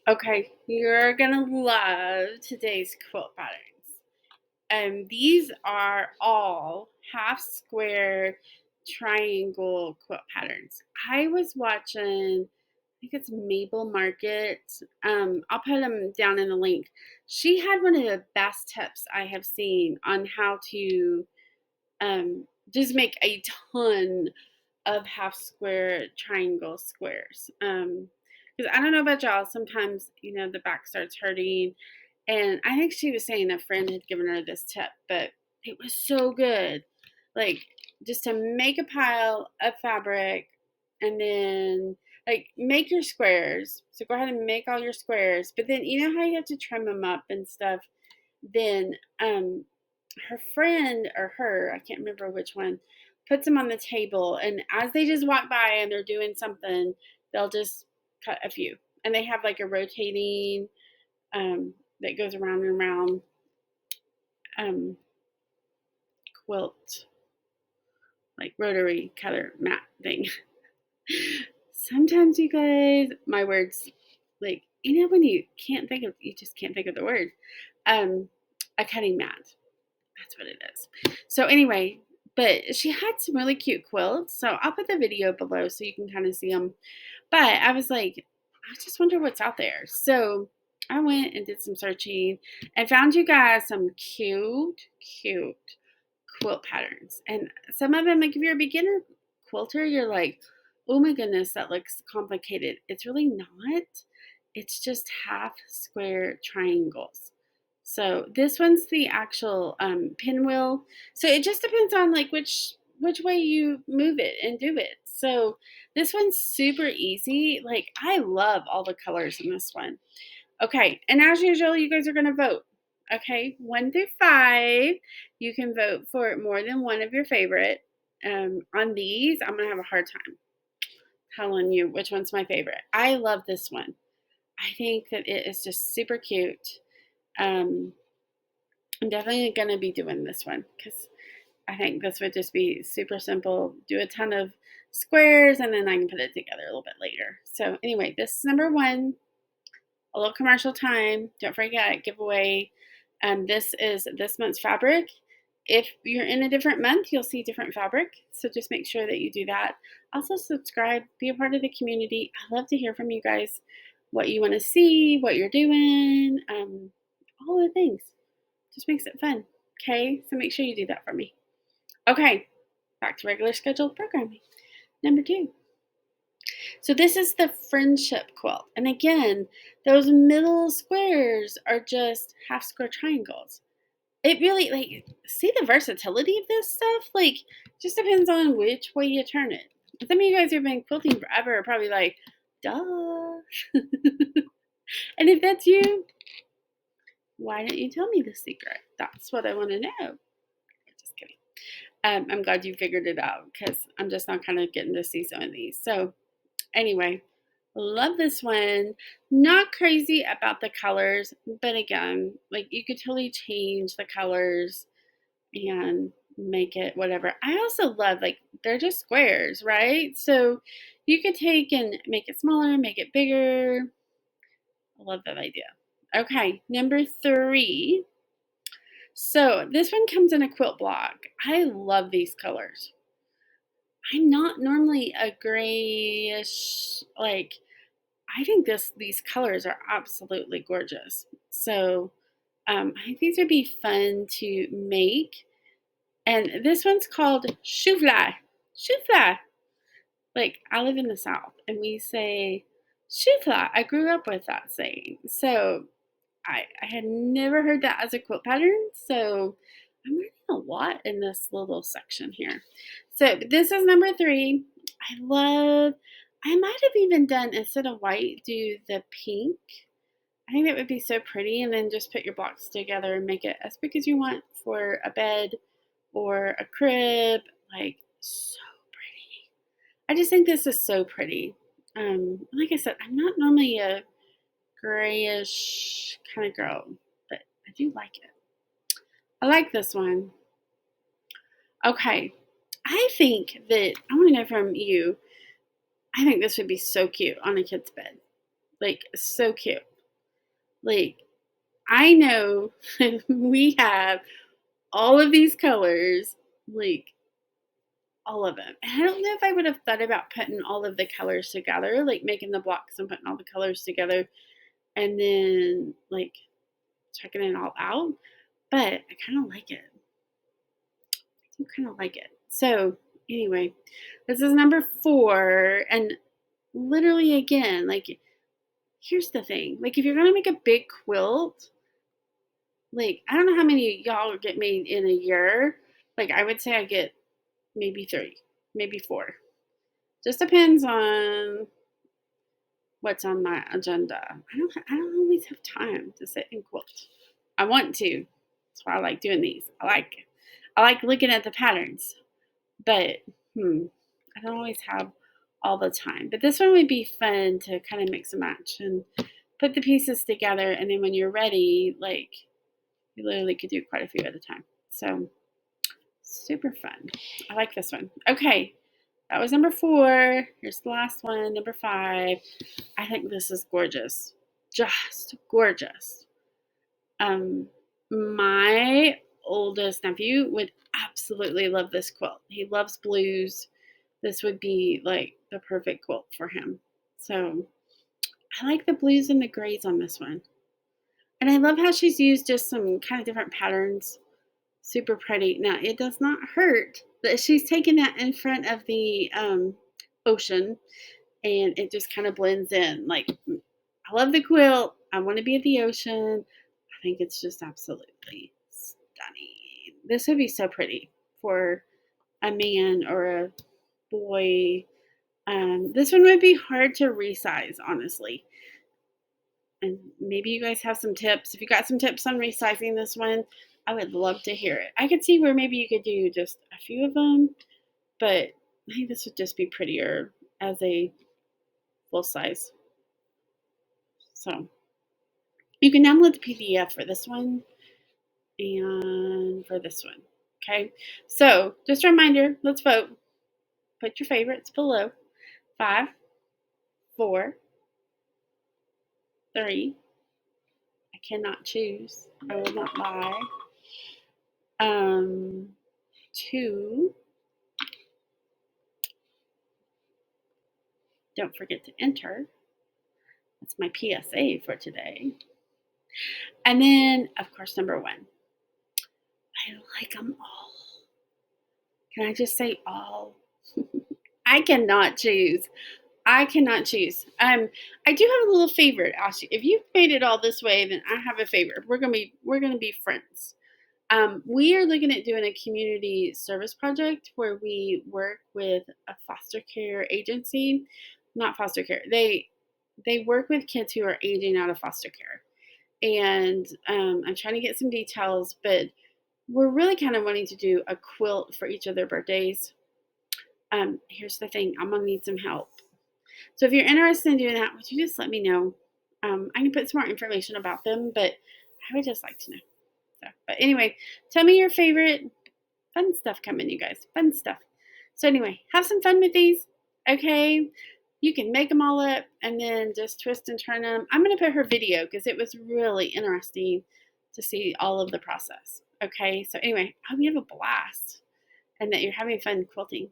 Okay, you're gonna love today's quilt patterns. These are all half square triangle quilt patterns. I was watching, I think it's Mabel Market. I'll put them down in the link. She had one of the best tips I have seen on how to just make a ton of half square triangle squares. Because I don't know about y'all, sometimes the back starts hurting, and I think she was saying a friend had given her this tip, but it was so good. Like, just to make a pile of fabric and then like make your squares. So go ahead and make all your squares, but then you know how you have to trim them up and stuff. Then her friend or her, I can't remember which one, puts them on the table, and as they just walk by and they're doing something, they'll just cut a few. And they have like a rotating that goes around and around um, quilt, like rotary cutter mat thing. Sometimes you guys, my words, like when you just can't think of the word. A cutting mat. That's what it is. So anyway, but she had some really cute quilts. So I'll put the video below so you can kind of see them. But I was like, I just wonder what's out there. So I went and did some searching and found you guys some cute quilt patterns. And some of them, like if you're a beginner quilter, you're like, oh my goodness, that looks complicated. It's really not. It's just half square triangles. So this one's the actual pinwheel. So it just depends on like which way you move it and do it. So this one's super easy. Like I love all the colors in this one. Okay, and as usual, you guys are going to vote. Okay, 1 through 5. You can vote for more than one of your favorite. On these, I'm going to have a hard time telling you which one's my favorite. I love this one. I think that it is just super cute. Um, I'm definitely going to be doing this one because I think this would just be super simple. Do a ton of squares and then I can put it together a little bit later. So, anyway, this is number 1. A little commercial time. Don't forget, giveaway. This is this month's fabric. If you're in a different month, you'll see different fabric. So just make sure that you do that. Also, subscribe, be a part of the community. I love to hear from you guys what you want to see, what you're doing, all the things. Just makes it fun. Okay, so make sure you do that for me. Okay, back to regular scheduled programming. Number 2. So this is the friendship quilt. And again, those middle squares are just half square triangles. It really, like, see the versatility of this stuff? Like, just depends on which way you turn it. Some of you guys who've been quilting forever are probably like, duh. And if that's you, why don't you tell me the secret? That's what I want to know. Just kidding. I'm glad you figured it out because I'm just not kind of getting to see some of these. So anyway, love this one. Not crazy about the colors, but again, like you could totally change the colors and make it whatever. I also love like they're just squares, right? So you could take and make it smaller, make it bigger. I love that idea. Okay, number 3. So this one comes in a quilt block. I love these colors. I'm not normally a grayish like I think these colors are absolutely gorgeous. So I think these would be fun to make. And this one's called Shua. Shua. Like I live in the South, and we say Shua. I grew up with that saying. So I had never heard that as a quilt pattern. So I'm learning a lot in this little section here. So this is number 3. I might have even done, instead of white, do the pink. I think that would be so pretty. And then just put your blocks together and make it as big as you want for a bed or a crib. Like, so pretty. I just think this is so pretty. Like I said, I'm not normally a grayish kind of girl, but I do like it. I like this one. Okay. I want to know from you. I think this would be so cute on a kid's bed. Like, so cute. Like, I know we have all of these colors, like all of them. And I don't know if I would have thought about putting all of the colors together, like making the blocks and putting all the colors together and then like checking it all out. But I kind of like it. I do kind of like it. So, anyway, this is number 4. And literally, again, like, here's the thing. Like, if you're going to make a big quilt, like, I don't know how many of y'all get made in a year. Like, I would say I get maybe 3, maybe 4. Just depends on what's on my agenda. I don't always have time to sit and quilt. I want to. That's why I like doing these. I like looking at the patterns, but I don't always have all the time. But this one would be fun to kind of mix and match and put the pieces together, and then when you're ready, like you literally could do quite a few at a time. So super fun. I like this one. Okay, that was number 4. Here's the last one, number 5. I think this is gorgeous. Just gorgeous. My oldest nephew would absolutely love this quilt. He loves blues. This would be like the perfect quilt for him. So I like the blues and the grays on this one. And I love how she's used just some kind of different patterns. Super pretty. Now, it does not hurt that she's taken that in front of the ocean and it just kind of blends in. Like, I love the quilt. I want to be at the ocean. I think it's just absolutely stunning. This would be so pretty for a man or a boy. This one would be hard to resize, honestly. And maybe you guys have some tips. If you got some tips on resizing this one, I would love to hear it. I could see where maybe you could do just a few of them, but I think this would just be prettier as a full size. So you can download the PDF for this one and for this one. Okay, so just a reminder, let's vote. Put your favorites below. 5, 4, 3. I cannot choose. I will not lie. 2. Don't forget to enter. That's my PSA for today. And then, of course, number 1. I like them all. Can I just say all? I cannot choose. I cannot choose. I do have a little favor to ask you. If you've made it all this way, then I have a favor. We're gonna be friends. We are looking at doing a community service project where we work with a foster care agency. Not foster care. They work with kids who are aging out of foster care. And I'm trying to get some details, but we're really kind of wanting to do a quilt for each of their birthdays. Here's the thing. I'm gonna need some help. So if you're interested in doing that, would you just let me know? I can put some more information about them, but I would just like to know. So, but anyway, tell me your favorite fun stuff coming, you guys. Fun stuff. So anyway, have some fun with these. Okay. You can make them all up and then just twist and turn them. I'm going to put her video because it was really interesting to see all of the process. Okay. So anyway, I hope you have a blast and that you're having fun quilting.